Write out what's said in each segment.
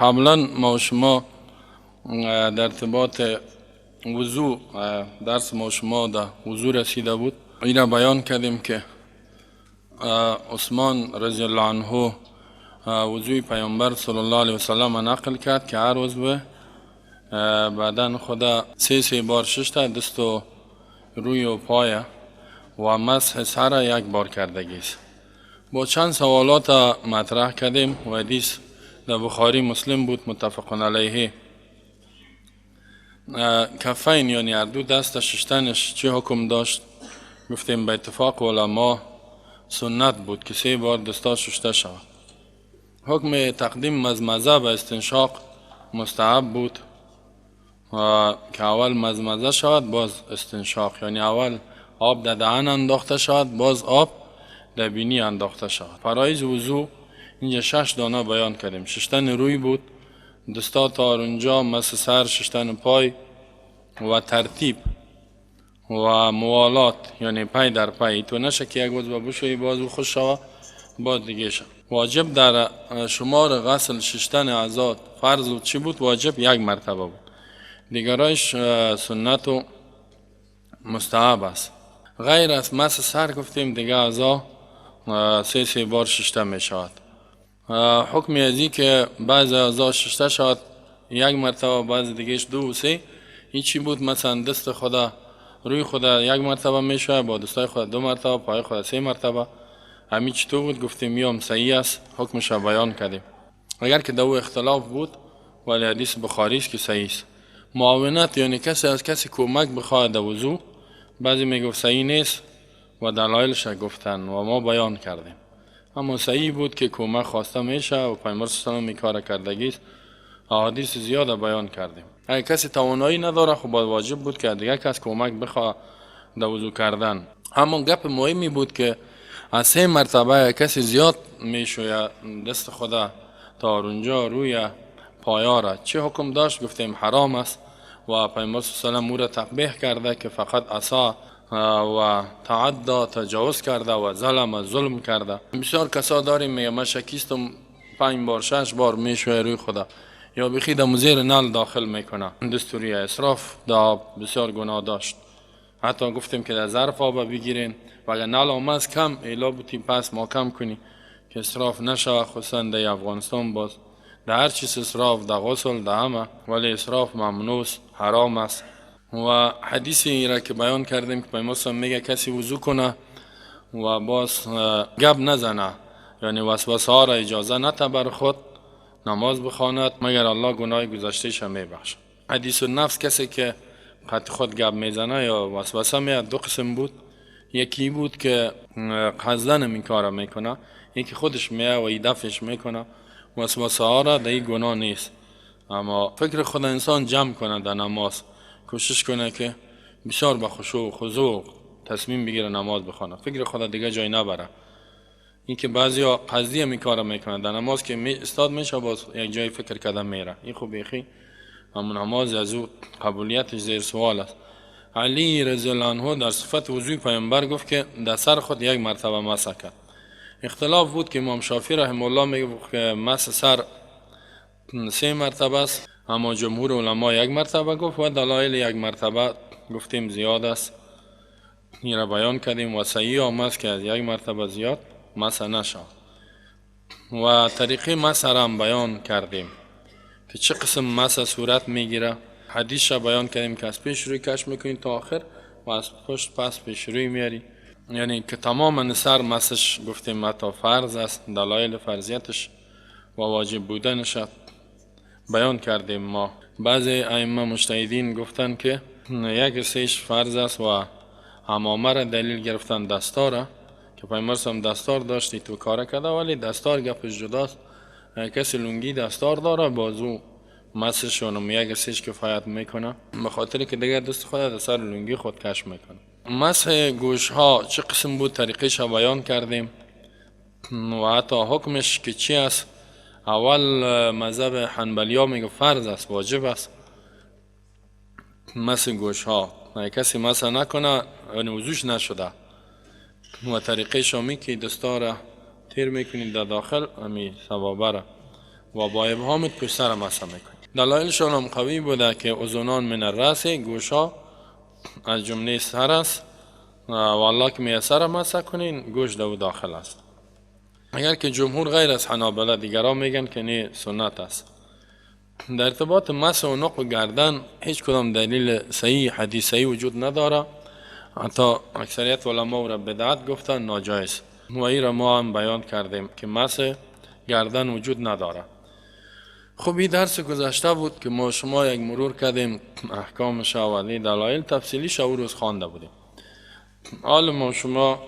قبلا ما و شما در ارتباط وضوع درس ما و شما در وضوع رسیده بود. این را بیان کردیم که عثمان رضی الله عنه وضوع پیامبر صلی الله علیه وسلم نقل کرد که هر عضو بدن خدا سه بار شسته، دست و روی و پای و مسح سر یک بار کردگی است. با چند سوالات مطرح کردیم و حدیث در بخاری مسلم بود متفق علیه. کفین یعنی هر دو دست شستنش چه حکم داشت؟ گفتیم به اتفاق علما سنت بود که 3 بار دستا شسته شود. حکم تقدیم مزمزه به استنشاق مستحب بود که اول مزمزه شود باز استنشاق، یعنی اول آب در دهن انداخته شود باز آب در بینی انداخته شود. فرایض وضو اینجا 6 دانه بیان کردیم. شستن روی بود، دستا تا اونجا، مس سر، شستن پای و ترتیب و موالات، یعنی پای در پای. تو نشه که یک عضو بشویی باز خوش شود باز دیگه شد. واجب در شمار غسل شستن اعضا فرض و چی بود؟ واجب 1 مرتبه بود، دیگرایش سنت و مستحب است. غیر از مس سر گفتیم دیگه اعضا 3 بار شسته می شود. حکم ازی که بعض اعضا شسته شود 1 مرتبه، بعض دیگهش 2 و 3. این چی بود؟ مثلا دست خدا روی خدا 1 مرتبه می شود، با دستای خدا 2 مرتبه، پای خدا 3 مرتبه. همین چطور بود؟ گفتیم یوم صحیح است، حکمش بیان کردیم. اگر که دو اختلاف بود ولی حدیث بخاری است که صحیح است. معاونت یعنی کسی از کسی کمک بخواهد در وضو، بعضی میگفت صحیح نیست و دلایلش گفتن و ما بیان کردیم. اما صحیح بود که کمک خواسته میشه و پیامبر صلی الله علیه و کار کردگی است. احادیث زیاد بیان کردیم. اگر کسی توانایی نداره خب واجب بود که دیگه کس کمک بخواد در وضو کردن. اما گپ مهمی بود که از 3 مرتبه کسی زیاد میشوید دست خدا تا اونجا روی پایا را چه حکم داشت؟ گفتیم حرام است و پیامبر صلی الله علیه و تقبیح کرده که فقط عصا و تعدی تجاوز کرده و ظلم کرده. بسیار کسا داریم میگه من شکیستم 5 بار 6 بار میشوید روی خدا، یا بخی در مزیر نل داخل میکنه. دستوری اسراف دا بسیار گناه داشت. حتی گفتیم که در ظرف آب بگیرین و اگر نل آمد کم ایلا بودی پس ما کم کنی که اسراف نشه، خصوصا در افغانستان باز در هر چیز اسراف، در غسل در همه، ولی اسراف ممنوع حرام است. و حدیثی را که بیان کردیم که پیامبر میگه کسی وضو کنه و باز گپ نزنه، یعنی وسوسه ها را اجازه نده بر خود نماز بخواند مگر الله گناه گذشتهش میبخشه. حدیث النفس کسی که قد خود گپ میزنه یا وسوسه میاد 2 قسم بود. یکی بود که قصدن این کار میکنه، یکی خودش میاد و دفعش میکنه. وسوسه ها را در گناه نیست، اما فکر خود انسان جمع کنه در نماز، کوشش کنه که بسیار با خشوع و خضوع تصمیم بگیره نماز بخونه، فکر خود دیگه جای نبره. این که بعضیا قصدی می کار میکنه در نماز که استاد میشه باز یک جای فکر کردن میره، این خوب بیخی همون نماز از او قبولیتش زیر سوال است. علی رضی الله عنه در صفت وضوء پیامبر گفت که در سر خود 1 مرتبه مسح کرد. اختلاف بود که امام شافعی رحمه الله میگه که مسح سر 3 مرتبه است، اما جمهور علما 1 مرتبه گفت و دلایل 1 مرتبه گفتیم زیاد است. این را بیان کردیم و صحیح آمد که از 1 مرتبه زیاد مسح نشود. و طریقه مسح را هم بیان کردیم که چه قسم مسح صورت میگیره. حدیث را بیان کردیم که از پیش روی کش میکنی تا آخر و از پشت پس پیش روی میاری، یعنی که تماما سر مسحش گفتیم حتی فرض است. دلایل فرضیتش و واجب بودنش بیان کردیم. ما بعضی ائمه مجتهدین گفتن که 1 سهش فرض است و حمامه را دلیل گرفتن دستاره که پیامبر هم دستار داشتی تو کار کرده، ولی دستار گپش جداست. کسی لنگی دستار داره بازو مسحشون 1 سهش کفایت میکنه، به خاطر که دیگه دست خود در سر لنگی خود کش میکنه. مسح گوش ها چه قسم بود طریقش را بیان کردیم و حتی حکمش که چی است. اول مذهب حنبلیا میگه فرض است، واجب است مسح گوش ها. کسی مسح نکنه یعنی وضوش نشده. و طریقه شامی که دستا را تیر میکنید در داخل، همی ثوابه را و با ابهامت پشت سر مسح میکنی. دلایلشان هم قوی بوده که اذنان من الراس، گوشا از جمله سر است و الله که می سر مسح کنین گوش دو داخل است. اگر که جمهور غیر از حنابلة دیگران میگن که نه سنت است. در ارتباط مسح و نق و گردن هیچ کدام دلیل صحیح حدیث صحیح وجود نداره، حتی اکثریت علما را بدعت گفتن، ناجایز. و این را ما هم بیان کردیم که مسح گردن وجود نداره. خب این درس گذشته بود که ما شما یک مرور کردیم احکام شاولی دلایل تفصیلی شو روز خوانده بودیم. حال ما شما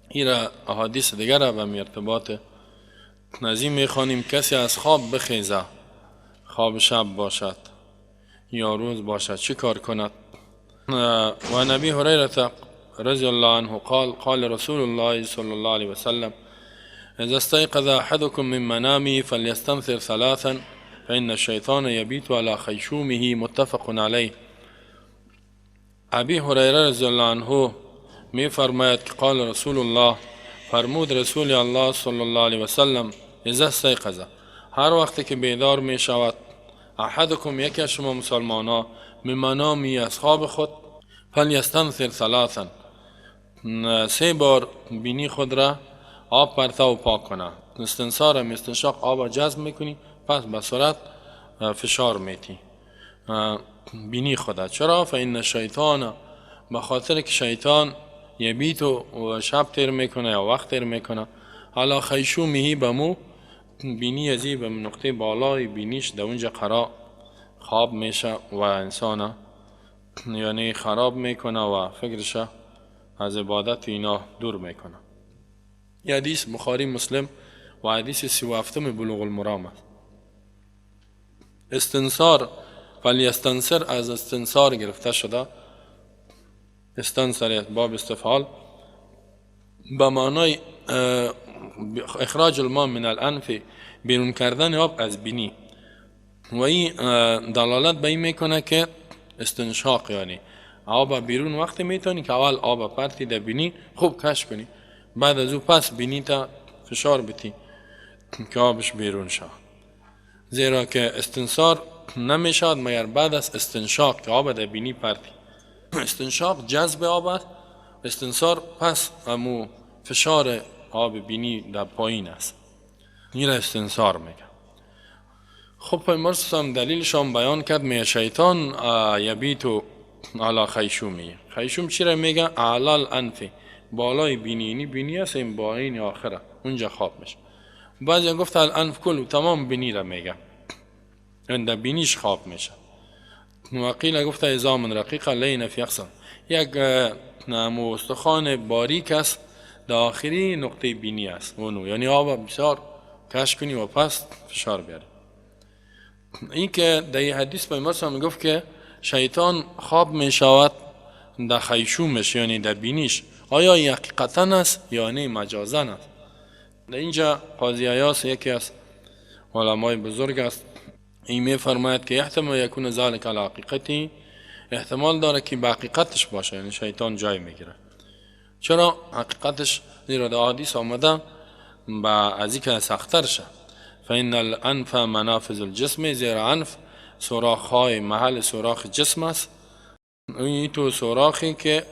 این را احادیث دیگر را به ارتباط نظیم میخوانیم. کسی از خواب بخیزه، خواب شب باشد یا روز باشد، چی کار کند؟ و نبی هریره رضی الله عنه قال رسول الله صلی الله علیه وسلم اذا استيقظ احدكم من منامه فليستنثر ثلاثا فإن الشيطان يبيت على خيشومه. متفق علیه. ابی هریره رضی الله عنه می فرماید که قال رسول الله، فرمود رسول الله صلی الله علیه وسلم، اذا استيقظ، هر وقت که بیدار می شود، احدکم، یکی از شما مسلمانا، من منامی، از خواب خود، فلیستنثر ثلاثا، 3 بار بینی خود را آب پرتا و پاک کنه. استنثار هم استنشاق آب جذب میکنی، پس به سرعت فشار میتی بینی خودت. چرا؟ فإن الشیطان، بخاطر که شیطان یبیت و شب تیر میکنه یا وقت تیر میکنه، علی خیشومه، بمو بینی ازی به نقطه بالای بینیش در اونجا قرار خواب میشه و انسان یعنی خراب میکنه و فکرش از عبادت اینا دور میکنه. یه حدیث بخاری مسلم و حدیث 37 بلوغ المرام است. استنصار، فلیستنصر از استنصار گرفته شده. استنصر باب استفعال به معنای اخراج الماء من الانف، بیرون کردن آب از بینی. و این دلالت به این میکنه که استنشاق یعنی آب بیرون وقتی میتونی که اول آب پرتی در بینی خوب کش کنی، بعد از او پس بینی تا فشار بتی که آبش بیرون شد. زیرا که استنصار نمیشد مگر بعد از استنشاق که آب در بینی پرتی. استنشاق جذب آب است، استنصار پس امو فشار آب بینی در پایین است. این را استنصار میگه. خب پیامبر هم دلیلش هم بیان کرد، میگه شیطان یبیتو علی خیشومی. خیشوم چی را میگه؟ اعلی الانف، بالای بینی، یعنی بینی است این بالین آخره اونجا خواب میشه. بعضی گفت الانف کل، تمام بینی را میگه، اند بینیش خواب میشه. و قیل گفت عظام رقیق لین فی اخصر، یک استخوان باریک است در آخری نقطه بینی است اونو، یعنی آب بسیار کش کنی و پس فشار بیاری. این که در این حدیث پیامبر هم گفت که شیطان خواب می شود در خیشومش یعنی در بینیش. آیا این حقیقتا است یا نه مجازا است؟ در اینجا قاضی عیاض یکی از علمای بزرگ است، این می فرماید که احتمال یکون ذلک علی حقیقتی، احتمال داره که به حقیقتش باشه، یعنی شیطان جای میگیره. چرا حقیقتش؟ زیرا در حدیث آمده با از این که سخت‌تر شه. فإن الانف منافذ الجسم، زیرا انف سوراخ‌های محل سوراخ جسم است. این تو سوراخی که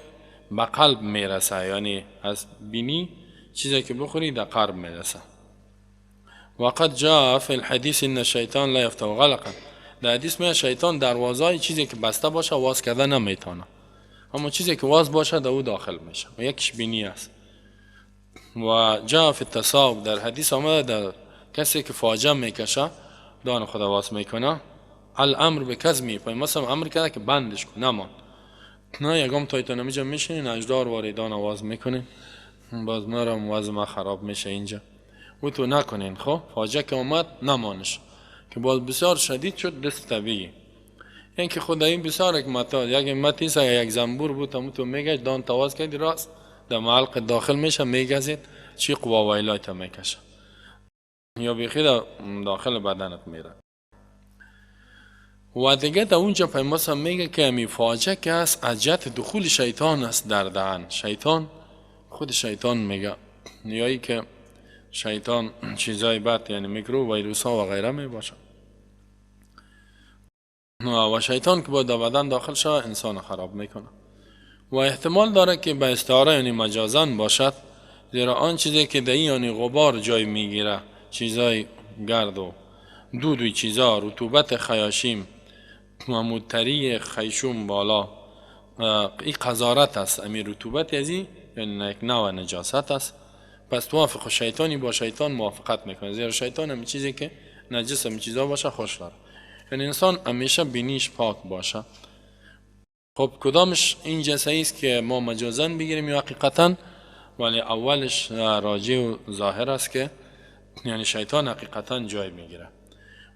به قلب میرسه، یعنی از بینی چیزی که بخوری در قلب میرسه. وقد جاء في الحديث ان الشيطان لا يفتح غلقا، در حدیث میگه شیطان دروازه چیزی که بسته باشه واز کردن نمیتونه، اما چیزی که واز باشه در او داخل میشه و یکیش بینی است. و جاء في التصاوب، در حدیث آمده در کسی که فاجعه میکشه دان خدا واز میکنه، الامر بکظمی، مثلا امر کرده که بندش کن نمان، نه یکم تایتون نمیجا میشینین اجدار واریدان آواز میکنین، باز مرم وضع ما خراب میشه اینجا و تو نکنین. خب فاجعه که اومد نمانش که باز بسیار شدید شد دست طبیعی. این که خدایی بسیار حکمت، یک متیس یک زنبور بود همون تو میگه دان تواز کردی راست در معلق داخل میشه میگزید چی قوا ویلای تا میکشه یا بیخی داخل بدنت میره. و دیگه در اونجا پیامبر میگه که امی فاجعه که است از جهت دخول شیطان است در دهن. شیطان خود شیطان میگه نیایی که شیطان چیزای بد یعنی میکروب ویروس ها و غیره می باشه و شیطان که با بدن داخل شود انسان خراب میکنه و احتمال داره که به استعاره یعنی مجازن باشد، زیرا آن چیزی که دهی یعنی غبار جای میگیره، چیزای گرد و دود و چیزا، رطوبت خیاشیم و مدتری خیشوم بالا، این قذارت است. امی رطوبت ازی یعنی یک نوع نجاست است. پس توافق شیطانی با شیطان موافقت میکنه، زیرا شیطان هم چیزی که نجس هم چیزا باشه خوش داره. یعنی انسان همیشه بینیش پاک باشه. خب کدامش این جنسه است که ما مجازن بگیریم یا حقیقتا؟ ولی اولش راجع و ظاهر است که یعنی شیطان حقیقتا جای میگیره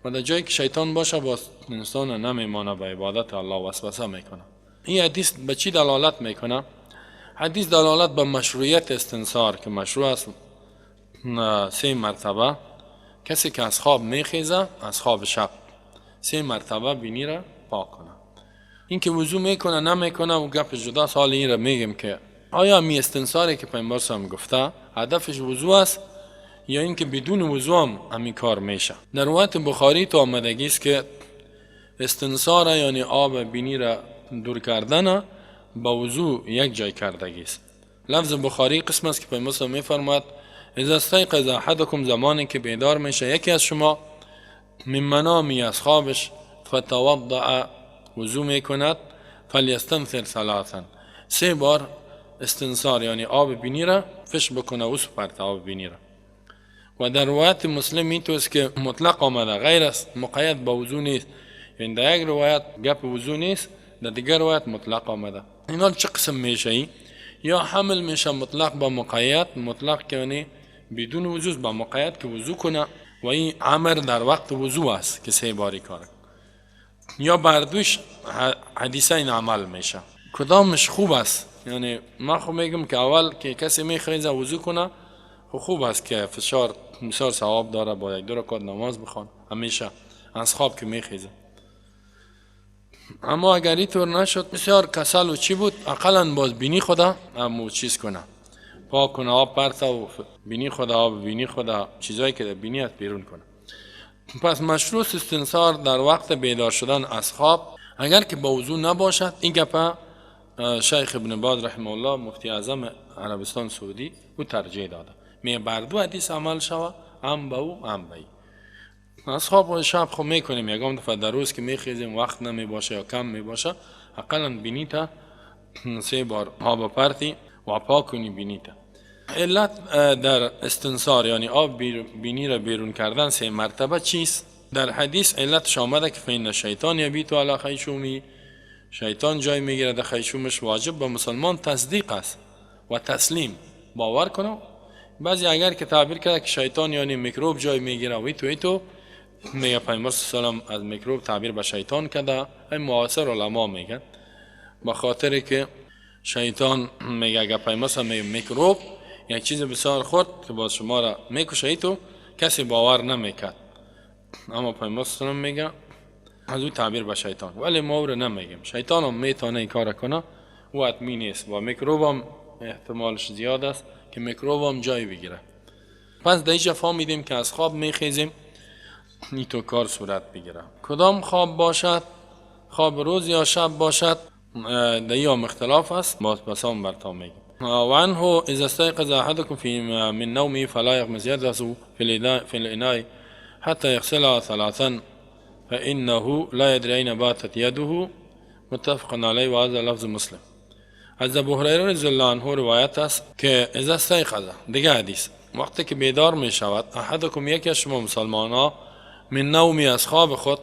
و در جایی که شیطان باشه با انسان نمیمانه، به عبادت الله وسوسه میکنه. این حدیث به چی دلالت میکنه؟ حدیث دلالت به مشروعیت استنصار که مشروع است 3 مرتبه کسی که از خواب میخیزه از خواب شب 3 مرتبه بینی را پاک کنه. این که وضو میکنه نمیکنه و گپ جدا، سال این را میگم که آیا می استنصاری که پیامبر هم گفته هدفش وضو است یا اینکه بدون وضو هم همین کار میشه؟ در روایت بخاری تو آمدگی است که استنصار یعنی آب بینی را دور کردن با وضو یک جای کردگی است. لفظ بخاری قسم است که پیامبر میفرماید اذا استيقظ احدكم، زمانی که بیدار میشه یکی از شما، من منامی از خوابش، فتوضأ وضو میکند، فلیستنثر 3 3 بار استنصار یعنی آب بینی را فش بکنه و سپرت آب بینی را. و در روایت مسلم این توست که مطلق آمده، غیر است مقید با وضو نیست. یعنی در یک روایت گپ وضو نیست، در دیگر روایت مطلق آمده. اینا چه قسم میشه؟ ای یا حمل میشه مطلق با مقید، مطلق که یعنی بدون وضو، با مقید که وضو کنه و این امر در وقت وضو است که 3 باری کاره، یا بردوش حدیثه این عمل میشه. کدامش خوب است؟ یعنی من خب میگم که اول که کسی میخریزه وضو کنه خوب است که فشار مثال ثواب داره، با 1-2 رکعت نماز بخوان همیشه از خواب که میخیزه. اما اگر اینطور نشد، بسیار کسل و چی بود، اقلا باز بینی خدا همو چیز کنه، پاک کنه، آب پرته و بینی خدا، آب بینی خدا، چیزایی که در بینیت بیرون کنه. پس مشروع استنصار در وقت بیدار شدن از خواب اگر که با وضو نباشد. این گپه شیخ ابن باز رحمه الله مفتی اعظم عربستان سعودی او ترجیح داده، می بر 2 حدیث عمل شوه، هم به او هم به ای. از خواب و شب خب میکنیم یکم دفعه در روز که میخیزیم وقت نمی باشه یا کم می باشه، اقلا بینیتا 3 بار آب پرتی و پاک کنی بینیتا. علت در استنصار یعنی آب بینی را بیرون کردن 3 مرتبه چیست؟ در حدیث علتش آمده که فین شیطان یبیت علی خیشومی، شیطان جای میگیره در خیشومش. واجب به مسلمان تصدیق است و تسلیم، باور کنه. بعضی اگر که تعبیر کرده که شیطان یعنی میکروب جای میگیره و ایتو میگه پیامبر صلی الله علیه و آله از میکروب تعبیر به شیطان کرده. این معاصر علما میگن به خاطر که شیطان میگه اگر پیامبر میگه میکروب یک چیز بسیار خرد که باز شما را میکشه، تو کسی باور نمیکرد، اما پیامبر صلی الله علیه و آله میگه از او تعبیر به شیطان. ولی ما او نمیگیم، شیطان هم میتونه این کار کنه و حتمی نیست و میکروب هم احتمالش زیاد است که میکروب هم جای بگیره. پس در اینجا فهمیدیم که از خواب میخیزیم این تو کار صورت بگیره. کدام خواب باشد، خواب روز یا شب باشد، در این اختلاف است، باز بسام برتا میگیم. و عنه اذا استيقظ احدكم من نومه فلا يغمس يده في الاناء حتى يغسلها 3 فانه لا يدري اين باتت يده، متفق علیه و هذا لفظ مسلم. از ابو هریره رضی الله عنه روایت است که اذا استيقظ، دیگه حدیث، وقتی که بیدار می شود، احدکم یکی از شما مسلمانا، من نومی از خواب خود،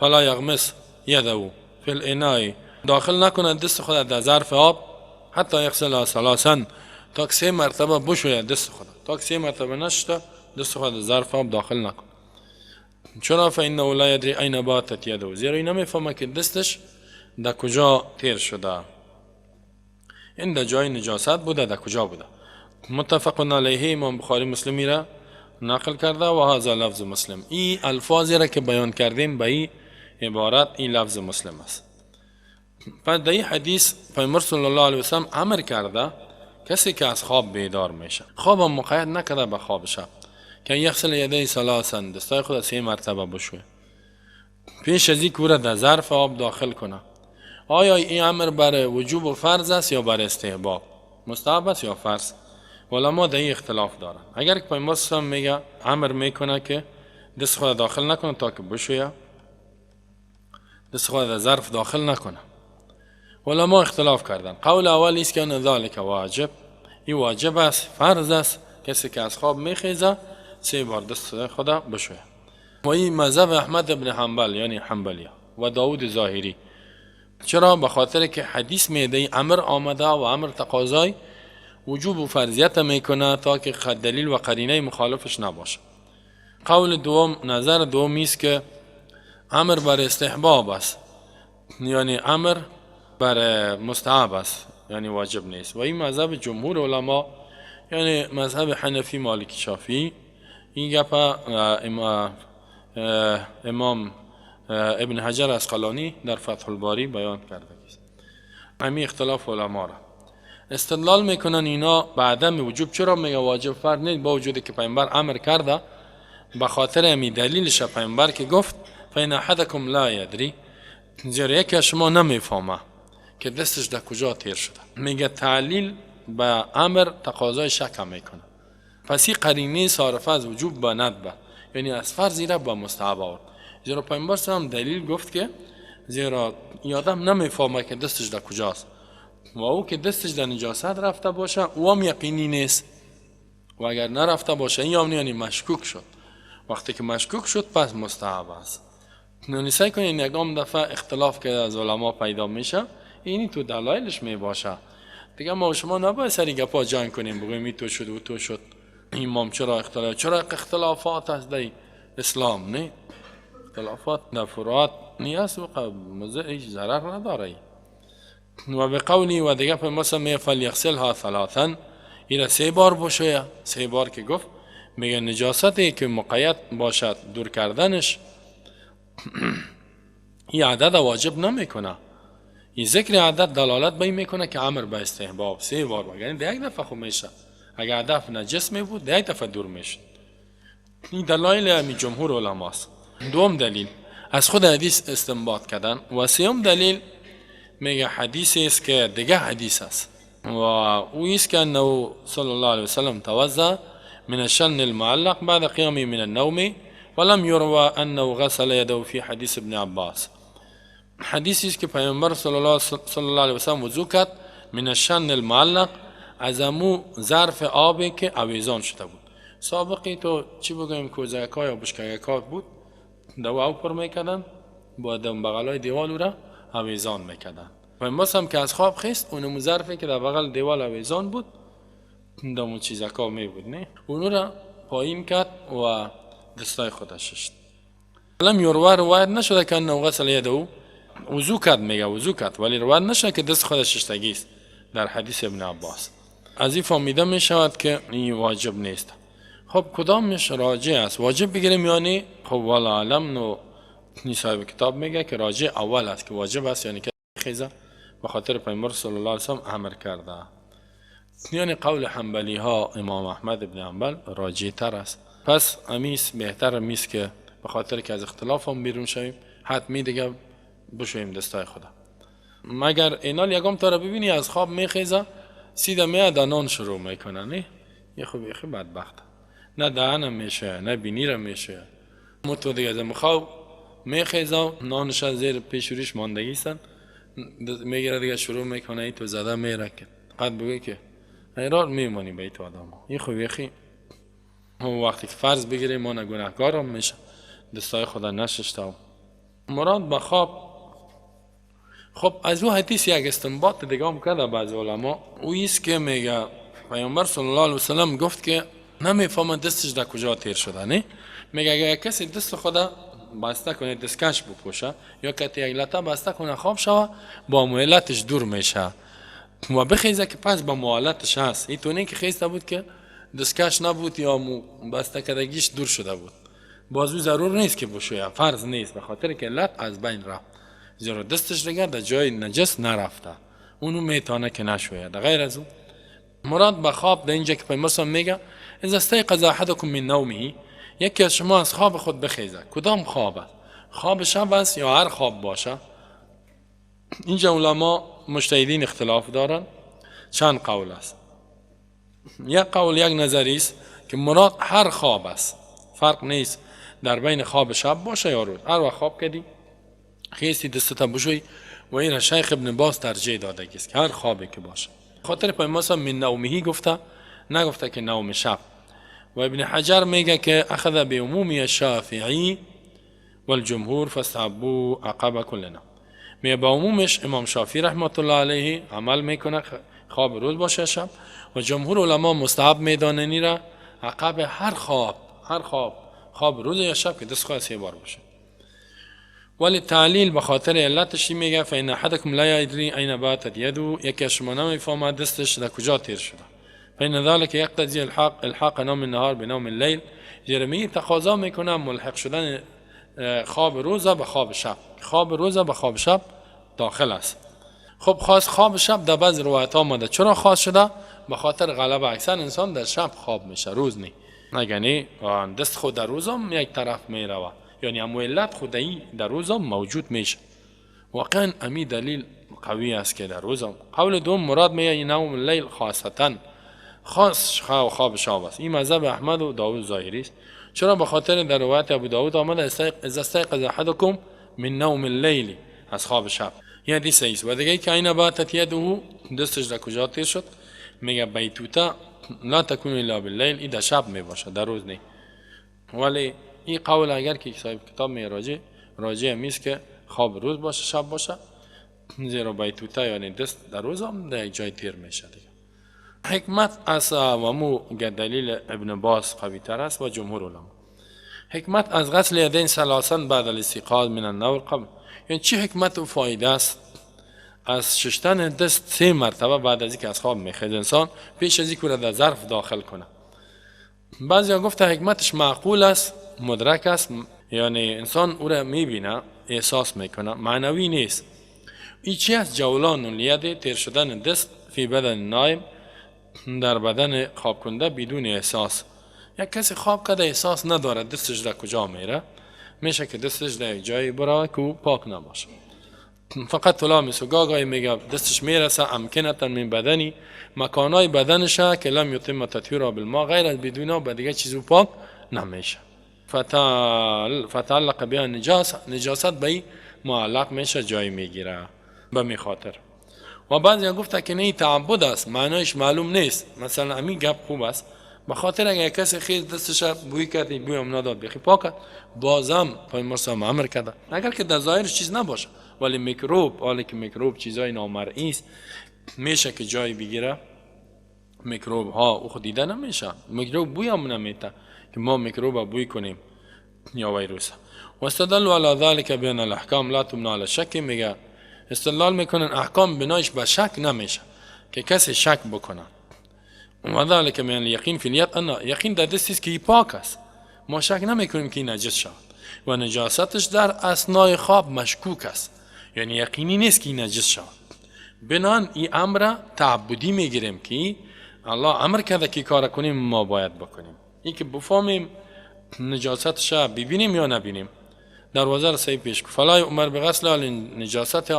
فلا یغمس یده فی الاناء، داخل نکند دست خود در ظرف آب، حتی یغسلها 3 تا 3 مرتبه بشوید دست خود، تا 3 مرتبه نشته دست خود در ظرف آب داخل نکن. چرا؟ فانه لا یدری این باتت یده، زیرا این نمیفهمه که دستش در کجا تیر شده، این در جای نجاست بوده، در کجا بوده. متفق علیه، امام بخاری مسلمی را نقل کرده و هذا لفظ مسلم. این الفاظی را که بیان کردیم به این عبارت این لفظ مسلم است. پس در این حدیث پیامبر صلی الله علیه و سلم امر کرده کسی که از خواب بیدار میشه، خواب هم مقید نکرده به خواب شب، که یغسل یدیه ثلاثا، دستای خود 3 مرتبه بشویه. پیش از اینکه او در ظرف آب داخل کنه. آیا این امر بر وجوب و فرض است یا بر استحباب؟ مستحب است یا فرض؟ علما در این اختلاف دارن. اگر که پیامبر صلی الله علیه و میگه امر میکنه که دست خود داخل نکنه تا که بشویه، دست خود در ظرف داخل نکنه. علما اختلاف کردن. قول اول است که ان ذلک واجب، این واجب است، فرض است. کسی که از خواب میخیزه 3 بار دست خود بشویه. و این مذهب احمد ابن حنبل یعنی حنبلیه و داود ظاهری. چرا؟ به خاطر که حدیث میده امر آمده و امر تقاضای وجوب و فرضیت میکنه تا که دلیل و قرینه مخالفش نباشه. قول دوم، نظر دومی است که امر بر استحباب است، یعنی امر بر مستحب است، یعنی واجب نیست. و این مذهب جمهور علما یعنی مذهب حنفی، مالکی، شافعی. این گپ امام ابن حجر اسقلانی در فتح الباری بیان کرده است. همین اختلاف علما را استدلال میکنن اینا به عدم وجوب. چرا میگه واجب فرض نیست؟ با وجودی که پیامبر امر کرده، به خاطر همین دلیلش پیامبر که گفت فین احدکم لا یدری، زیرا یکی از شما نمیفهمه که دستش در کجا تیر شده. میگه تعلیل به امر تقاضای شک میکنه. پس این قرینه صارفه از وجوب به ندبه، یعنی از فرضی را به مستحب آورد. زیرا پیامبر صلی الله علیه و دلیل گفت که زیرا این آدم نمیفهمه که دستش در کجاست و او که دستش در نجاست رفته باشه او هم یقینی نیست، و اگر نرفته باشه این هم یعنی مشکوک شد. وقتی که مشکوک شد پس مستحب است. یعنی سعی کنین یکم دفعه اختلاف که از علما پیدا میشه اینی تو دلایلش می باشه. دیگه ما و شما نباید سری گپا جنگ کنیم بگویم این تو شد و تو شد. امام چرا اختلافات هست در اسلام؟ نه، اختلافات نفرات نیست و مزه هیچ ضرر نداره. و به قولی و دیگه پر مثلا می فلیغسلها ثلاثا، این 3 بار بشویه. 3 بار که گفت میگه نجاستی که مقید باشد دور کردنش این عدد واجب نمیکنه. این ذکر عدد دلالت به این میکنه که امر به استحباب. 3 بار یعنی یک دفعه خو میشه. اگر هدف نجس می بود یک دفعه دور میشد. این دلایل همی جمهور علماست. دوم دلیل از خود حدیث استنباط کردن. و سوم دلیل میگه حدیثی است که دیگه حدیث است و او است که انه صلی الله علیه وسلم توضا من الشن المعلق بعد قیامه من النوم ولم يروى انه غسل يده في حدیث ابن عباس. حدیثی است که پیامبر صلی الله علیه وسلم وضو کرد من الشن المعلق، از امو ظرف آبی که آویزان شده بود. سابقی تو چی بگویم کوزه‌کا یا بشکه‌کا بود، دوا پر میکردن با دم بغلای دیوال را آویزان میکردن. و مثلا که از خواب خیست اون ظرفی که در بغل دیوال آویزان بود دمون چیزکا می بود، نه اون را پایین کرد و دستای خودش شست. لم یروى روایت نشده که انه غسل یده، وضو کرد، میگه وضو کرد، ولی روایت نشده که دست خودش شستگی است در حدیث ابن عباس. از این فهمیده می شود که این واجب نیست. خب کدامش راجع است؟ واجب بگیریم یعنی خب والا علم نو صاحب کتاب میگه که راجع اول است که واجب است، یعنی که خیزه به خاطر پیامبر صلی الله علیه و سلم امر کرده. یعنی قول حنبلی ها امام احمد ابن حنبل راجع تر است. پس امیس بهتر میست که به خاطر که از اختلاف هم بیرون شویم حتمی دیگه بشویم دستای خدا. مگر اینال یکم تا را ببینی از خواب میخیزه سیده میاد نان شروع میکنه، نه یه خوبی بدبخت، نه دهنم میشه نه بینی را میشه. متو دیگه از خواب میخیزه نانش از زیر پیشوریش ماندگی است، میگیره دیگه شروع میکنه ای تو زده میره که قد بگه که ایراد میمونی به تو آدم ها. این خوبی خی وقتی که فرض بگیریم ما نگونهگار هم میشه دستای خدا نششته. مراد به خواب. خب از او حدیث یک استنباط دیگه هم کرده بعض علما، او ایست که میگه پیامبر صلی الله علیه وسلم گفت که نمیفهمه دستش در کجا تیر شده. نه میگه اگه کسی دست خدا بسته کنه دستکش بپوشه یا که یک لطه بسته کنه خواب شوه با موالتش دور میشه و بخیزه که پس با موالتش هست. این تو که خیسته بود که دستکش نبود یا بسته کدگیش دور شده بود، بازو ضرور نیست که بشویه، فرض نیست، به خاطر که لط از بین رفت، زیرا دستش دیگر در جای نجس نرفته، اونو میتونه که نشویه. در غیر از اون مراد به خواب در اینجا که پیامبر میگه اذا استيقظ احدكم من نومه، یکی از شما از خواب خود بخیزه. کدام خواب است؟ خواب شب است یا هر خواب باشه؟ اینجا علما مجتهدین اختلاف دارن، چند قول است. یک قول، یک نظری است که مراد هر خواب است، فرق نیست در بین خواب شب باشه یا روز. هر وقت خواب کردی خیستی دستت بشوی و این شیخ ابن باز ترجیح داده است که هر خوابی که باشه. خاطر پیامبر من نومه گفته، نگفته که نوم شب. و ابن حجر میگه که اخذ بعموم الشافعی والجمهور فاستحبوا عقب كل نوم. میگه با عمومش امام شافعی رحمت الله علیه عمل میکنه خواب روز باشه شب، و جمهور علما مستحب میدانن این را عقب هر خواب روز یا شب که دستخواه 3 بار باشه. ولی تعلیل به خاطر علتش میگه فإن أحدكم لا يدري أين باتت يده، یکی از شما نمیفهمه دستش در کجا تیر شده. فإن ذلك يقتضي الحاق نوم النهار بنوم الليل، جرمی تقاضا میکنه ملحق شدن خواب روز به خواب شب. خواب روز به خواب شب داخل است. خب خاص خواب شب در بعض روایت آمده. چرا خاص شده؟ به خاطر غالبا اکثر انسان در شب خواب میشه، روز نی. یعنی دست خود در روز هم یک طرف میروه، یعنی علت خودی در روز هم موجود میشه. واقعا امی دلیل قوی است که در روز هم. قول دوم مراد میگه نوم اللیل خاصتا، خاص خواب شب است. این مذهب احمد و داوود ظاهری است. چرا؟ به خاطر در روایت ابو داود آمده اذا استيقظ احدكم من نوم اللیل، از خواب شب. این حدیث است. و دیگه که این باتت یده، دستش در کجا تیر شد، میگه بیتوتا لا تكون الا باللیل، این در شب می باشه، در روز نه. ولی این قول اگر که صاحب کتاب می راجع میست که خواب روز باشه شب باشه، زیرا بیتوتا یعنی دست در روز هم در یک جای تیر میشه دیگه. حکمت از ومو دلیل ابن باز قوی تر است و جمهور علما. حکمت از غسل یدین ثلاثا بعد الاستيقاظ من النوم قبل، یعنی چی حکمت و فایده است از شستن دست 3 مرتبه بعد از اینکه از خواب میخواد انسان، پیش از اینکه در ظرف داخل کنه. بعضیا گفته حکمتش معقول است، مدرک است، یعنی انسان او را میبینه، احساس میکنه، معنوی نیست. این چی است؟ جولان الید، تیر شدن دست فی بدن نایم، در بدن خواب کنده بدون احساس. یک کسی خواب کرده احساس نداره دستش در کجا میره، میشه که دستش در یک جایی برای که پاک نباشه، فقط تلامس و گاگای میگه دستش میرسه امکنتا من بدنی، مکانای بدنشه که لم یتم تطهیرها بالماء، غیر از بدون به دیگه چیزو پاک نمیشه. فتعلق بها نجاست به معلق میشه، جای میگیره به می خاطر. و بعضی گفته که نه تعبد است، معنیش معلوم نیست. مثلا همین گپ خوب است، به خاطر اگه کسی خیز دستش بوی کرد بوی هم نداد بخی پاکت، بازم پیامبر صلی الله علیه و امر کرده اگر که در ظاهرش چیز نباشه، ولی میکروب، حالی که میکروب چیزای نامرئی است میشه که جای بگیره. میکروب ها او خود دیده نمیشه، میکروب بوی هم نمیده که ما میکروب بوی کنیم یا ویروس. و استدلوا علی ذلك بان الاحکام لا تبنى على الشک، میگه استدلال میکنن احکام بنایش به شک نمیشه که کسی شک بکنه. و ذلك من الیقین فی الید، ان یقین در دستی است که پاک است، ما شک نمیکنیم که نجس شود. و نجاستش در اثنای خواب مشکوک است، یعنی یقینی نیست که نجس شود. بنان این امر تعبدی میگیریم که الله امر کرده که کار کنیم ما باید بکنیم. این که بفهمیم نجاستش ببینیم یا نبینیم. در وزر صحیح پیش که فلا یؤمر بغسل النجاست،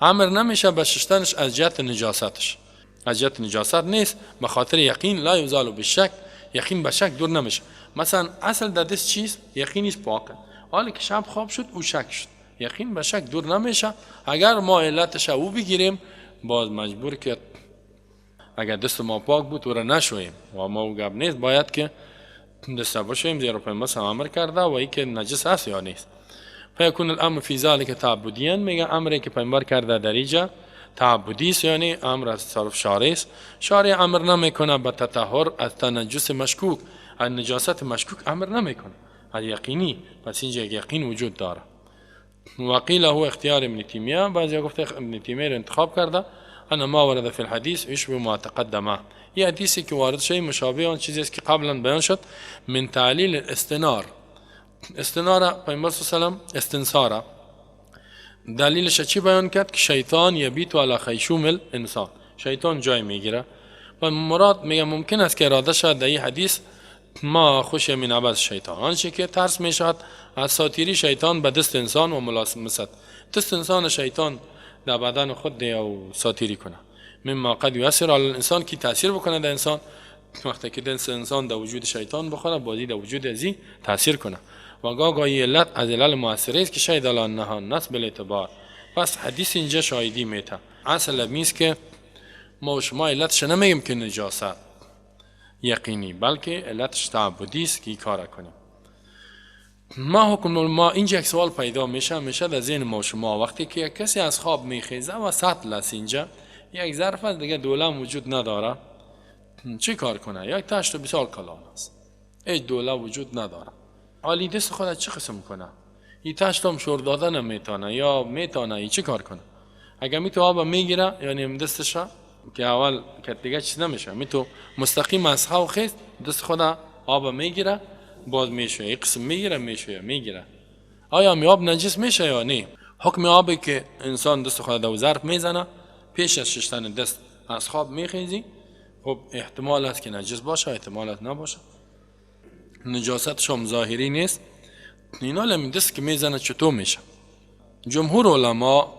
امر نمیشه به شستنش از جهت نجاستش، از جهت نجاست نیست، به خاطر یقین لا یزال بالشک، یقین به شک دور نمیشه. مثلا اصل در دست چیز یقینیش پاکه، حالی که شب خواب شد او شک شد، یقین به شک دور نمیشه. اگر ما علتش او بگیریم باز مجبور که اگر دست ما پاک بود او را نشویم و ما او گپ نیست، باید که دست بشویم، زیرا پیامبر امر کرده و این که نجس است یا نیست. فیکون الامر فی ذلک تعبدیاً، میگه امری که پیامبر کرده در اینجا تعبدی است، یعنی امر از طرف شارع است. شارع امر نمیکنه به تطهر از تنجس مشکوک، از نجاست مشکوک امر نمیکنه، از یقینی. پس اینجا یقین وجود داره. وقیل هو اختیار ابن تیمیه، بعضی گفته ابن تیمیه انتخاب کرده ان ما ورد فی الحدیث یشبه ما تقدمه، یه حدیثی که وارد شده مشابه آن چیزی است که قبلا بیان شد. من تعلیل الاستنار، استناره پیامبر صلی الله علیه و آله استنصاره دلیلش چی بیان کرد؟ که شیطان یبیت علی خیشوم الانسان، شیطان جای میگیره. و مراد میگه ممکن است که اراده شد در این حدیث ما خوش من عبث شیطان، آنچه که ترس میشد از ساتیری شیطان به دست انسان و ملامست دست انسان شیطان در بدن خود ده و ساتیری کنه. مما قد یؤثر علی الانسان، کی تاثیر بکنه در انسان وقتی که دست انسان در وجود شیطان بخوره بازی در وجود ازی تاثیر کنه. و گاهی علت از علل مؤثره است که شاید الان نهان نصب الاعتبار. پس حدیث اینجا شاهدی میته. اصل میست که ما و شما علتش نمیگیم که نجاست یقینی، بلکه علتش تعبدی است که کار کنیم. ما حکم ما اینجا یک سوال پیدا میشه در ذهن ما و شما وقتی که کسی از خواب میخیزه و سطل است، اینجا یک ظرف است دیگه دولم وجود نداره، چی کار کنه؟ یک تشت بسیار کلان است، هیچ دوله وجود نداره. حالی دست خود چی قسم کنه؟ این تشت هم شور داده نمیتونه یا میتونه، ای چی کار کنه؟ اگر میتو آب میگیره یعنی دستش که اول که دیگه چیز نمیشه، میتو مستقیم از خواب خیز دست خود آب میگیره باز میشه، یک قسم میگیره. آیا می آب نجس میشه یا نه؟ حکم آبی که انسان دست خود در ظرف میزنه پیش از شستن دست از خواب میخیزی، خب احتمال است که نجس باشه، احتمال است نباشه. نجاستش هم ظاهری نیست. اینا لمی دست که میزنه چطور میشه؟ جمهور علما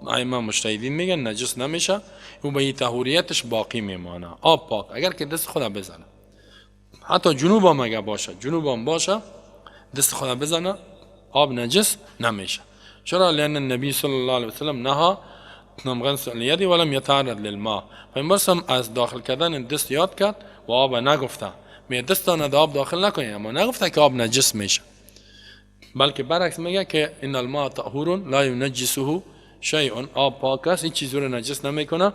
ائمه مجتهدین میگن نجس نمیشه و به طهوریتش باقی میمانه. آب پاک اگر که دست خود بزنه، حتی جنوب هم اگر باشه، دست خود بزنه آب نجس نمیشه. چرا؟ لأن النبی صلی الله علیه وسلم نهى عن غسل اليد ولم يتعرض للماء. پیامبرم از داخل کردن دست یاد کرد و آب نگفته می دستان آب داخل نکنید، اما نگفته که آب نجس میشه، بلکه برعکس میگه که ان الماء طهور لا ينجسه شیء. آب پاک است، هیچ چیزی رو نجس نمیکنه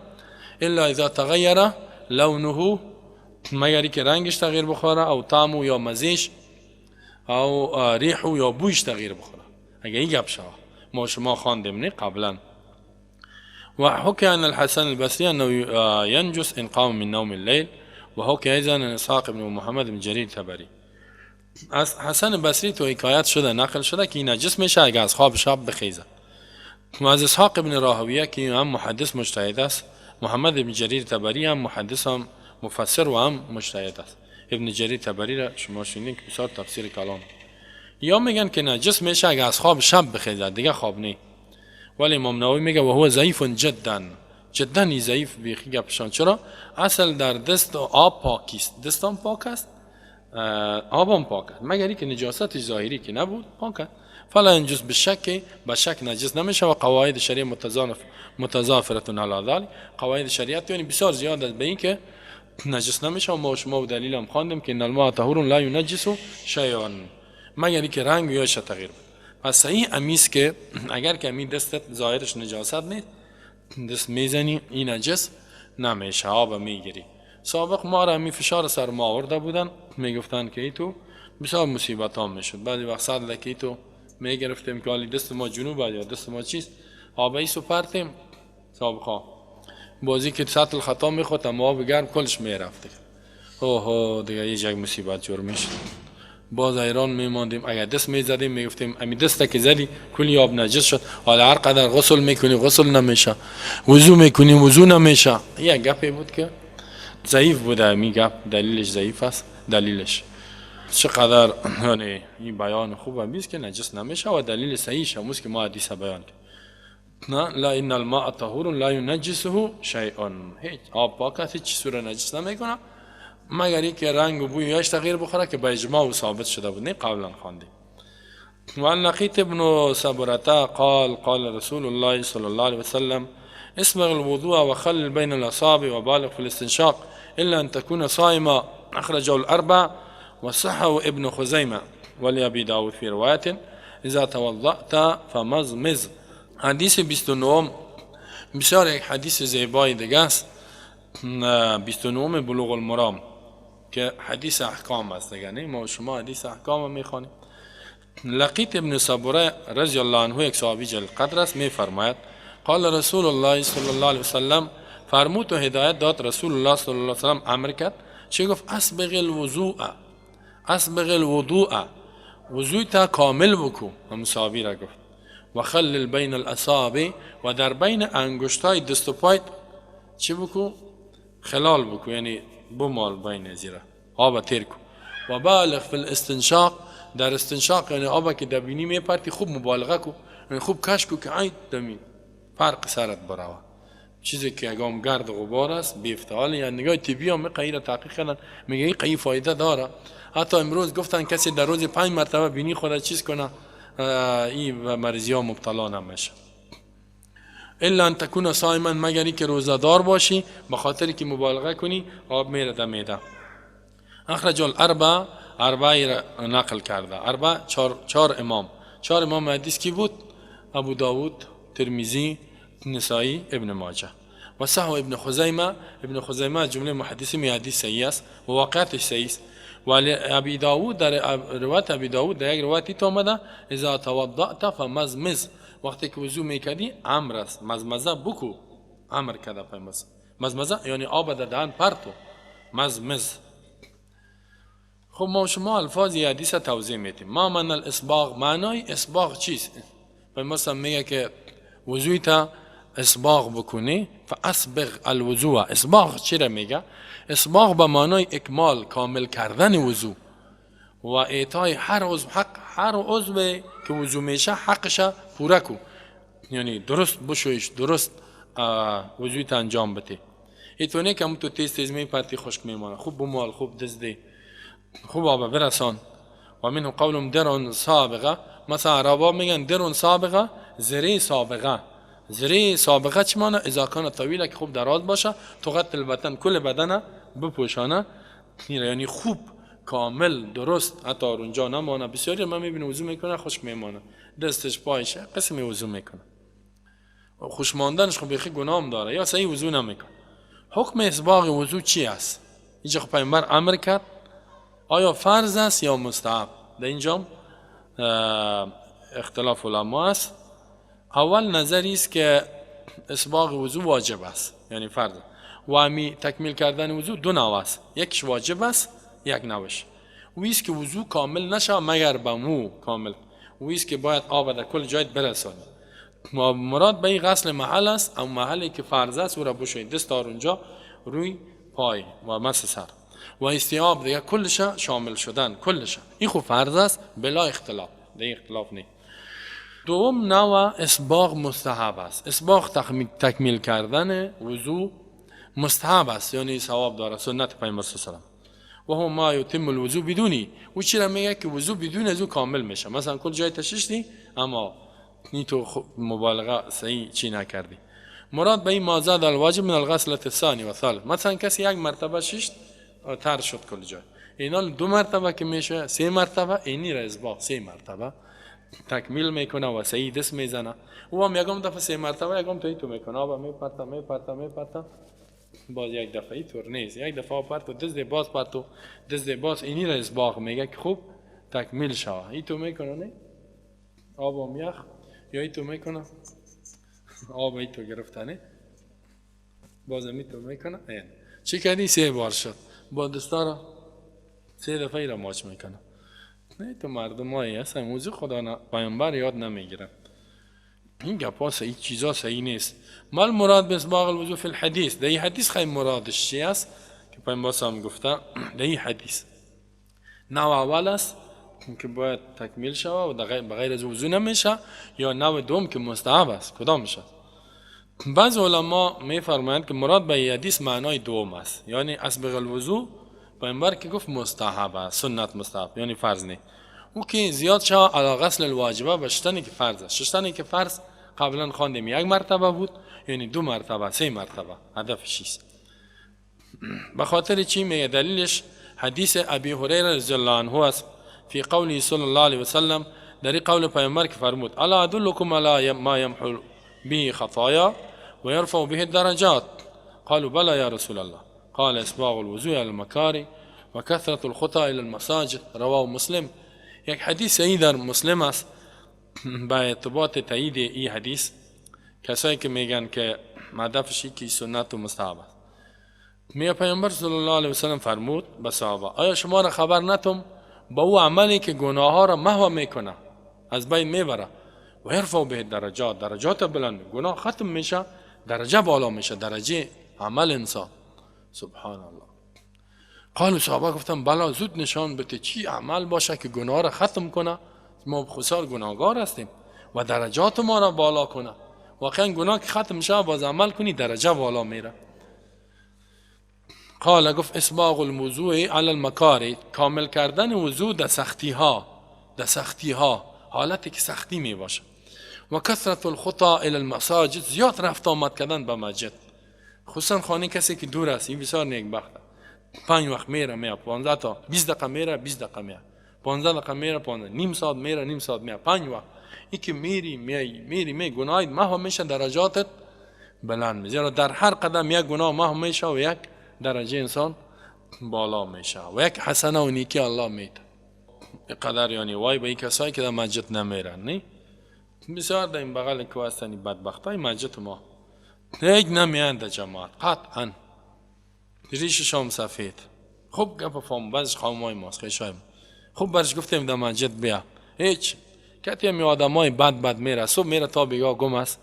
الا اذا تغیر لونه، مگر که رنگش تغییر بخوره، او طعمو یا مزیش، او ریحو یا بویش تغییر بخوره. اگه این گپ شوه ما شما خواندیم نه قبلا. وحكي عن الحسن البصري أنه ينجس إن قام من نوم الليل، وحكي أيضا عن إسحاق بن محمد بن جرير الطبري. از حسن بصری تو حکایت شده، نقل شده که نجس میشه اگه از خواب شب بخیزه. و از اسحاق بن راهویه که هم محدث مجتهد است، محمد بن جریر طبری هم محدث هم مفسر و هم مجتهد است. ابن جریر طبری را شما شنیدین که بسیار تفسیر کلام. یا میگن که نجس میشه اگه از خواب شب بخیزه، دیگه خواب نه. ولی امام نووی میگه و هو ضعیف جدا ضعیف بیخی گپشان. چرا؟ اصل در دست آب پاکی است، دستم پاک است، آبم پاک است، مگر اینکه نجاستش ظاهری که نبود پاک است. فلا ينجس به شک نجس نمیشه. و قواعد شریعه متضافرة علی ذلك، قواعد شریعت یعنی بسیار زیاد است به این که نجس نمیشه. و ما شما دلیل هم خواندیم که ان الماء طهور لا ينجس شیئا، مگر اینکه رنگ یا تغییر بده. پس صحیح امیست که اگر که امی دستت ظاهرش نجاست نیست، دست میزنی این نجس نمیشه، آب میگیری. سابق ما را امی فشار سر ما آورده بودن، میگفتن که ای تو بسیار مصیبت ها میشد. بعضی وقت صد که ای تو میگرفتیم که حالی دست ما جنوب یا دست ما چیست، آب ایسو پرتیم سابقا بازی که سطل خطا میخورد اما آب گرم کلش میرفته. اوه دیگه یه جگ مصیبت جور میشد. باز ایران میماندیم، اگر دست میزدیم میگفتیم امی دسته که زدی کلی آب نجس شد، حالا هر قدر غسل میکنی غسل نمیشه، وضو میکنی وضو نمیشه. یه گپی بود که ضعیف بوده، امی گپ دلیلش ضعیف است. دلیلش چقدر یعنی این بیان خوبه میست که نجس نمیشه و دلیل صحیحش هموست که ما حدیث بیان کرد. نه لا ان الماء طهور لا ينجسه شیء، هیچ آب پاک است، هیچ چیزی رو نجس نمیکنه مگر اینکه رنگ و بویش تغییر بخوره که به اجماع و ثابت شده بود، نه قبلا خواندیم. و لقیط ابن صبرتا قال رسول الله صلی الله علیه وسلم اسبغ الوضوء وخلل بين الاصابع وبالغ في الاستنشاق الا ان تكون صائما، اخرجه الاربع وصححه ابن خزیمه ولابي داود في روايه اذا توضأت فمزمز. حدیث 29 بسیار یک حدیث زیبای دیگه است، 29 بلوغ المرام که حدیث احکام است دیگه، نه ما شما حدیث احکام میخوانیم. لقیط ابن صبره رضی الله عنه یک صحابی جلیل قدر است، میفرماید قال رسول الله صلی الله علیه وسلم، فرمود و هدایت داد رسول الله صلی الله علیه وسلم، امر کرد چه گفت؟ اسبغ الوضوء، وضوء تا کامل بکو. هم صحابی را گفت و خلل بین الاصابع، و در بین انگشتای دست و پای چه بکو؟ خلال بکو، یعنی بمال بین زیرا آب تیر کو. و بالغ فی الاستنشاق، در استنشاق یعنی آب که دبینی میپرتی خوب مبالغه کو، یعنی خوب کش کو که عید دمی فرق سرت براوه. چیزی که اگام گرد و غبار است بی افتعال، یعنی نگاه طبی هم غیر تحقیق کردن میگه این قوی فایده داره. حتی امروز گفتن کسی در روز 5 مرتبه بینی خود چیز کنه این مریضی ها مبتلا نمیشه. الا ان تكون صائما، مگر که روزادار باشی، به خاطر که مبالغه کنی آب میره در معده. اخرج الاربع، اربعه نقل کرده، اربع چهار امام حدیث کی بود؟ ابو داود، ترمذی، نسائی، ابن ماجه و صحیح ابن خزیمه جمله محدثی می حدیث صحیح است و واقعیتش صحیح است. ولی ابی داود در روایت ابی داود در یک روایتی تو آمده اذا توضأت فمزمز، وقتی که وضو میکردی امر است مزمزه بکو، امر کرده پیامبر. مزمزه یعنی آب در دهن پرتو، مزمز. خب ما شما الفاظ حدیث توضیح میدیم. ما من الاسباغ، معنای اسباغ چیست؟ پیامبر میگه که وضوی تا اسباغ بکنی، فاسبغ الوضوء. اسباغ چی را میگه؟ اسباغ به معنای اکمال، کامل کردن وضو و اعطای هر عضو حق، هر عضو که وضو میشه حقش پوره کو، یعنی درست بشویش، درست وضوی تا انجام بده. اینطوری که تو تیز میپرتی خشک میمانه، خوب بمال، خوب دزدی، خوب آب برسان. و منه قولم درون سابقه، مثلا عربا میگن درون سابقه، زری سابقه. زری سابقه چی معنی؟ اذا کان طویله، که خوب دراز باشه، تغطی البدن، کل بدن بپوشانه، یعنی خوب کامل درست، حتی اونجا نمانه. بسیاری من میبینم وضو میکنه خشک میمانه، دستش پایش قسمی وضو میکنه، خوش ماندنش خب بخی گناه هم داره یا صحیح وضو نمیکنه. حکم اسباغ وضو چی است؟ اینجا خب پیامبر امر کرد، آیا فرض است یا مستحب؟ در اینجا اختلاف علما است. اول نظری است که اسباغ وضو واجب است، یعنی فرض، و امی تکمیل کردن وضو دو نوع است، یکش واجب است، یک نوش ویست که وضو کامل نشه مگر به مو کامل، ویست که باید آب در کل جایت برسانی. مراد به این غسل محل است، اما محلی که فرض است او را بشویید، دست تا اونجا، روی پای و مس سر و استیاب دیگه کلش شامل شدن، کلش این خود فرض است بلا اختلاف، دیگه اختلاف نیست. دوم نوع اسباغ مستحب است. اسباغ تکمیل کردن وضو مستحب است، یعنی ثواب داره، سنت پیامبر صلی الله علیه و هم ما یتم الوضو بدونی. او چرا میگه که وضو بدون از او کامل میشه؟ مثلا کل جای تششتی اما نی تو مبالغه صحیح چی نکردی. مراد به این ما زاد الواجب من الغسله الثانی و الثالث، مثلا کسی یک مرتبه ششت تر شد کل جای، اینا دو مرتبه که میشه 3 مرتبه، اینی را اسباغ 3 مرتبه تکمیل میکنه و صحیح دست میزنه. او هم یکم دفعه 3 مرتبه یکم تو میکنه، آب میپرته باز یک دفعه ای طور نیست، یک دفعه پرتو دست باز اینی را اسباغ میگه که خوب تکمیل شوه. ای تو میکنه نه آب یخ، یا ای تو میکنه آب ای تو گرفتنه باز می تو میکنه این چی کردی 3 بار شد، با دستارا 3 دفعه ای را ماچ میکنه. نه تو مردم هایی هست موضوع خدا پیامبر یاد نمیگیرن، این گپا صحیح چیزا صحیح نیست. مال مراد به اسباغ الوضو فی الحدیث، در این حدیث خیلی مرادش چی است که پیامبر هم گفته؟ در این حدیث نوع اول است که باید تکمیل شوه و بغیر از وضو نمیشه، یا نوع دوم که مستحب است، کدام میشه؟ بعض علما میفرمایند که مراد به این حدیث معنای دوم است، یعنی اسباغ الوضو پیامبر که گفت مستحب است، سنت مستحب یعنی فرض نه، او که زیاد شوه علی غسل الواجبه و شتنی که فرض است. شتنی که فرض قبلا خواندیم 1 مرتبه بود، یعنی 2 مرتبه 3 مرتبه هدفش است. به خاطر چی میگه؟ دلیلش حدیث ابی هریره رضی الله عنه است فی قوله صلی الله علیه و سلم، در قول پیامبر که فرمود الا ادلکم علی ما یمحو به خطایا و یرفع به الدرجات، قالوا بلى یا رسول الله، قال اسباغ الوضوء على المكاره و کثرة الخطا الى المساجد، رواه مسلم. یک حدیث صحیح در مسلم است. با ارتباط تایید این حدیث کسایی که میگن که هدفش که سنت و مستحب است، میگه پیامبر صلی الله علیه و سلم فرمود به صحابه آیا شما را خبر نتم با او عملی که گناه ها را محو میکنه، از بین میبره، و یرفع به درجات بلند، گناه ختم میشه، درجه بالا میشه، درجه عمل انسان. سبحان الله. قالوا صحابه گفتم بلا زود نشان بده چی عمل باشه که گناه را ختم کنه، ما بخصوص گناهگار هستیم و درجات ما را بالا کنه. واقعا گناه که ختم شه باز عمل کنی درجه بالا میره. قال گفت اسباغ الوضوء علی المکاره، کامل کردن وضو در سختی ها، در سختی ها، حالتی که سختی می باشه. و کثرت الخطا الی المساجد، زیاد رفت آمد کردن به مسجد، خصوصا خانه کسی که دور است این بسیار نیکبخته. 5 وقت میره 15 تا 20 دقیقه میره 20 دقیقه میره، 15 دقیقه میره 15، نیم ساعت میره نیم ساعت میره، 5 وقت. این که میری گناهت محو میشه، درجاتت بلند میشه. در هر قدم یک گناه محو میشه و یک درجه انسان بالا میشه و یک حسنه و نیکی الله میده. قدر یعنی وای به این کسایی که در مسجد نمیرن. نه بسیار در این بغل که هستن بدبختای مسجد ما هیچ نمیان در جماعت قطعا، ریششام سفید. خوب گپ فهم بعض قومای ماست خیشایم خوب برش گفتیم در مسجد بیا، هیچ کتی همی آدمای بد میره، صبح میره تا بگاه گم است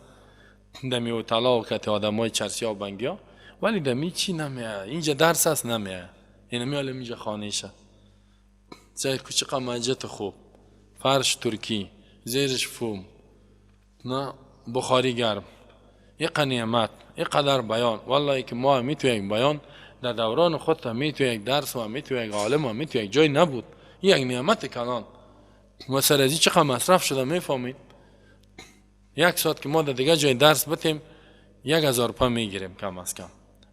دمی و طلا و کتی آدمای چرسی ها و بنگی ها، ولی دمی چی نمیه، اینجا درس هست نمیه، این میاله اینجا خانه شه جای کوچه مسجد خوب، فرش ترکی، زیرش فوم، نه بخاری گرم، یک نعمت، یک قدر بیان. والله که ما میتو یک بیان در دوران خود میتو یک درس و میتو یک عالم و میتو یک جای نبود، یک نعمت کلان. مثلا ازی چقدر مصرف شده میفهمید. یک ساعت که ما در دیگه جای درس بتیم 1000 پا میگیریم کم از کم،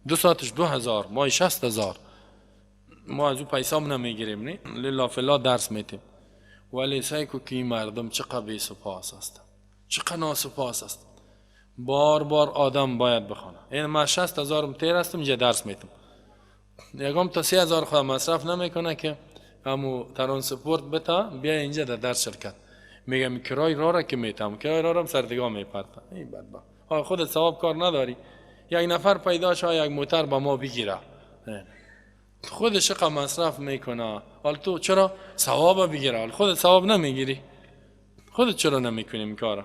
2 ساعتش 2000، مای 60000. ما از او پیسه هم نمیگیریم، نه لله فلا درس میتیم. ولی سایکو که مردم چقدر بی سپاس است، چقدر ناسپاس است. بار آدم باید بخونه. این ما 60000 تیر هستم اینجا درس میتم، یکم تا 3000 خود مصرف نمیکنه که همو ترانسپورت بتا بیا اینجا در درس شرکت. میگم کرای را که میتم، کرای را هم سردگاه میپرتم. ای بدبخت، خودت ثواب کار نداری، یک نفر پیدا شه یک موتر با ما بگیره، خودش چقدر مصرف میکنه، حال تو چرا ثواب بگیره، حال خودت ثواب نمیگیری، خودت چرا نمیکنی این کارا؟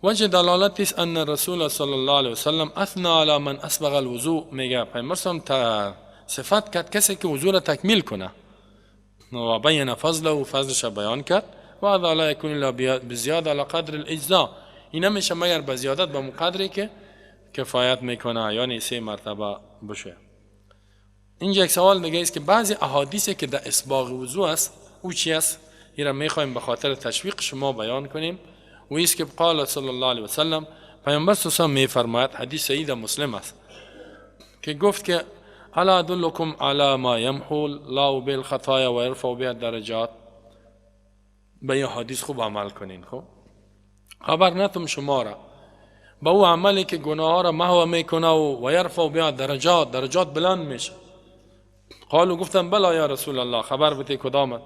وجه دلالت است ان رسول صلی الله علیه وسلم اثنى علی من اسبغ الوضوء، میگه پیامبرم صفت کرد کسی که وضو را تکمیل کنه و بیان فضله و فضلش بیان کرد. و هذا لا يكون الا بزیاده على قدر الاجزاء، این نمیشه مگر به زیادت به مقدری که کفایت میکنه، یعنی 3 مرتبه بشه. اینجا یک سوال دیگه است که بعضی احادیثی که در اسباغ وضو است او چی است؟ این را میخوایم به خاطر تشویق شما بیان کنیم. و است که قال صلی الله علیه وسلم، پیامبر صلی الله علیه و میفرماید، حدیث صحیح مسلم است که گفت که الا ادلکم علی ما یمحو الله بالخطایا و یرفع بها الدرجات. به این حدیث خوب عمل کنین. خب خبر نتم شما را با او عملی که گناه ها را محو میکنه و یرفع بها الدرجات، درجات بلند میشه. قالوا گفتم بلا یا رسول الله، خبر بده کدامت؟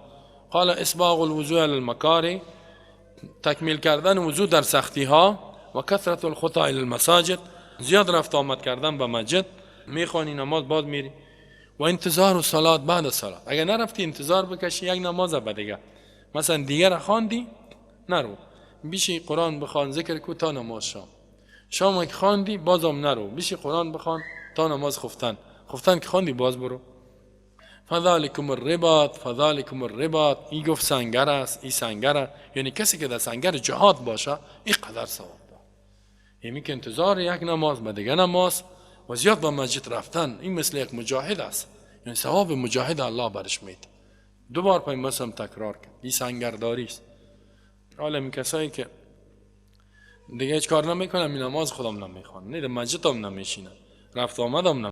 قال اسباغ الوضوء علی المکاره، تکمیل کردن وضو در سختی ها، و کثرت الخطا الی المساجد، زیاد رفت آمد کردن به مسجد، میخوانی نماز بعد میری، و انتظار الصلاه بعد الصلاه، اگر نرفتی انتظار بکشی یک نماز بعد دیگه، مثلا دیگر خواندی نرو، بیشی قرآن بخوان ذکر کو تا نماز شام که خواندی بازم نرو، بیشی قرآن بخوان تا نماز خفتن که خواندی باز برو. فذالکم الرباط، این گفت سنگر است، این سنگر، یعنی کسی که در سنگر جهاد باشه این قدر ثواب داره. یعنی که انتظار یک نماز به دیگه نماز و زیاد به مسجد رفتن، این مثل یک مجاهد است، یعنی ثواب مجاهد الله برش میده. 2 بار پیامبر تکرار کرد این سنگرداری است. عالم کسایی که دیگه هیچ کار نمیکنن، نماز خودم نمیخوان، نه در مسجد هم نمیشینن، رفت آمد هم